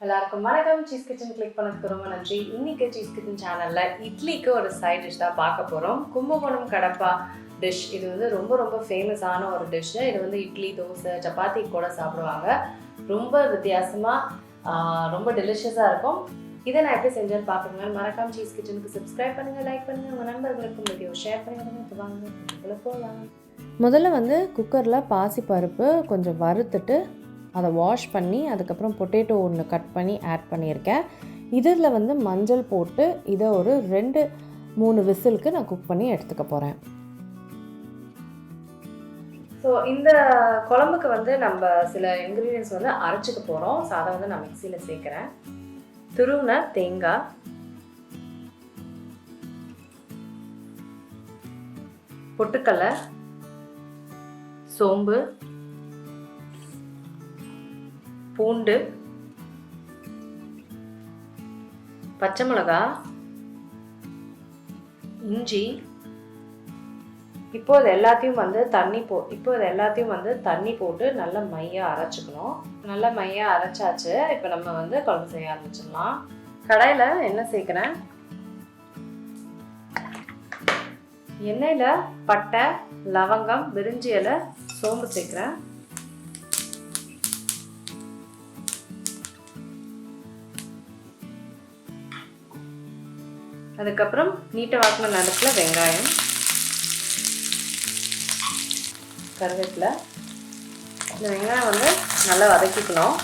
எல்லாருக்கும் வணக்கம். Cheese kitchen click பண்ணதுக்கு ரொம்ப நன்றி. இன்னைக்கு சீஸ் கிச்சன் சேனல்ல இட்லிக்கு ஒரு சைட் டிஷ் தான் பார்க்க போறோம். கும்பகோணம் கடப்பா டிஷ். இது வந்து ரொம்ப ரொம்ப ஃபேமஸான ஒரு டிஷ். இது வந்து இட்லி, தோசை, சப்பாத்தி கூட சாப்பிடுவாங்க. ரொம்ப வித்தியாசமா ரொம்ப டெலிஷியஸாக இருக்கும். இதை நான் எப்படி செஞ்சேன்னு பார்க்குறேங்க. மறக்காம சீஸ் கிச்சனுக்கு சப்ஸ்கிரைப் பண்ணுங்க, லைக் பண்ணுங்க, உங்கள் நண்பர்களுக்கும் வீடியோ ஷேர் பண்ணுங்க. வாங்க போகலாம். முதல்ல வந்து குக்கரில் பாசிப்பருப்பு கொஞ்சம் வறுத்துட்டு அதை வாஷ் பண்ணி அதுக்கப்புறம் பொட்டேட்டோ ஒன்று கட் பண்ணி ஆட் பண்ணியிருக்கேன். இதில் வந்து மஞ்சள் போட்டு இதை ஒரு 2-3 விசிலுக்கு நான் குக் பண்ணி எடுத்துக்க போகிறேன். ஸோ இந்த குழம்புக்கு வந்து நம்ம சில இன்க்ரீடியன்ஸ் வந்து அரைச்சிக்க போகிறோம். ஸோ அதை வந்து நான் மிக்சியில் சேர்க்குறேன். துருவின தேங்காய், பொட்டுக்கடலை, சோம்பு, பூண்டு, பச்சை மிளகாய், இஞ்சி. இப்போ இது எல்லாத்தையும் வந்து தண்ணி போட்டு நல்லா மையாக அரைச்சிக்கணும். நல்லா மையாக அரைச்சாச்சு. இப்போ நம்ம வந்து குழம்பு செய்ய ஆரம்பிச்சிடலாம். கடாயில் எண்ணெய் சேர்க்குறேன். எண்ணெயில் பட்டை, லவங்கம், பிரிஞ்சி இலை, சோம்பு சேர்க்குறேன். அதுக்கப்புறம் நீட்டை வாக்கின நடுக்கில் வெங்காயம், கருவேப்பிலை. இந்த வெங்காயம் வந்து நல்லா வதக்கிக்கணும்.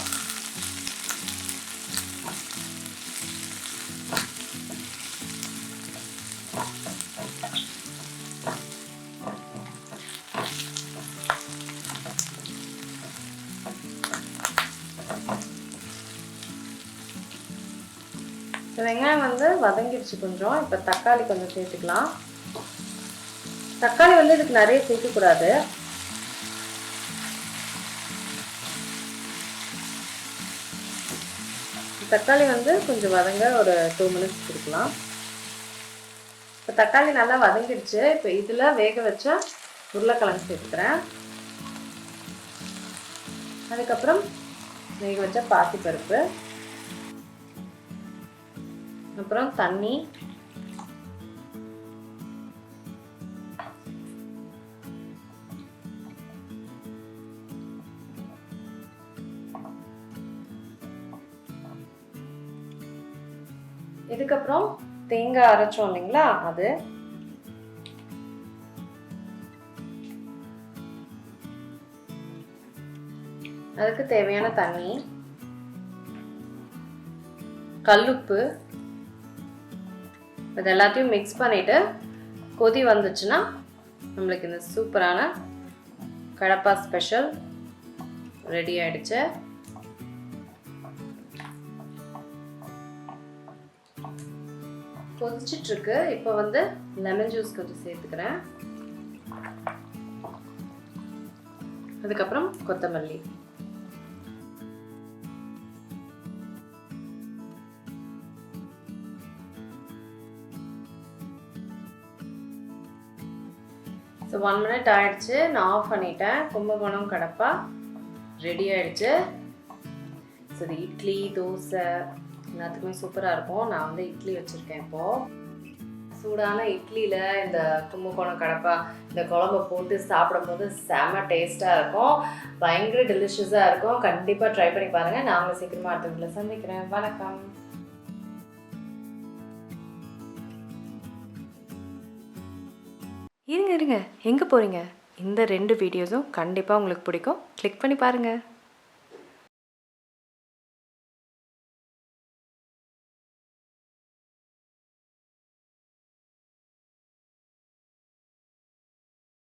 வெங்காயம் வந்து வதங்கிடுச்சு கொஞ்சம். இப்போ தக்காளி கொஞ்சம் சேர்த்துக்கலாம். தக்காளி வந்து இதுக்கு நிறைய சேர்க்கக்கூடாது. தக்காளி வந்து கொஞ்சம் வதங்க ஒரு 2 மினிட்ஸ் கொடுக்கலாம். இப்போ தக்காளி நல்லா வதங்கிடுச்சு. இப்போ இதில் வேக வச்ச உருளைக்கிழங்கு சேர்த்துக்கிறேன். அதுக்கப்புறம் வேக வச்ச பாசிப்பருப்பு, அப்புறம் தண்ணி, இதுக்கப்புறம் தேங்காய் அரைச்சோம் இல்லைங்களா, அது, அதுக்கு தேவையான தண்ணி, கல்லுப்பு. இது எல்லாத்தையும் மிக்ஸ் பண்ணிவிட்டு கொதி வந்துச்சுன்னா நம்மளுக்கு இந்த சூப்பரான கடப்பா ஸ்பெஷல் ரெடி ஆகிடுச்சு. கொதிச்சிட்ருக்கு. இப்போ வந்து லெமன் ஜூஸ் கொஞ்சம் சேர்த்துக்கிறேன். அதுக்கப்புறம் கொத்தமல்லி. ஸோ 1 மினிட் ஆகிடுச்சு. நான் ஆஃப் பண்ணிட்டேன். கும்பகோணம் கடப்பா ரெடி ஆகிடுச்சு. ஸோ இது இட்லி, தோசை எல்லாத்துக்குமே சூப்பராக இருக்கும். நான் வந்து இட்லி வச்சுருக்கேன். இப்போது சூடான இட்லியில் இந்த கும்பகோணம் கடப்பா இந்த குழம்பை போட்டு சாப்பிடும்போது செம்ம டேஸ்ட்டாக இருக்கும். பயங்கர டெலிஷியஸாக இருக்கும். கண்டிப்பாக ட்ரை பண்ணி பாருங்கள். நான் உங்களை சீக்கிரமாக அடுத்த வீட்டில் சந்திக்கிறேன். வணக்கம். இருங்க எங்கே போகிறீங்க? இந்த 2 வீடியோஸும் கண்டிப்பாக உங்களுக்கு பிடிக்கும். கிளிக் பண்ணி பாருங்கள்.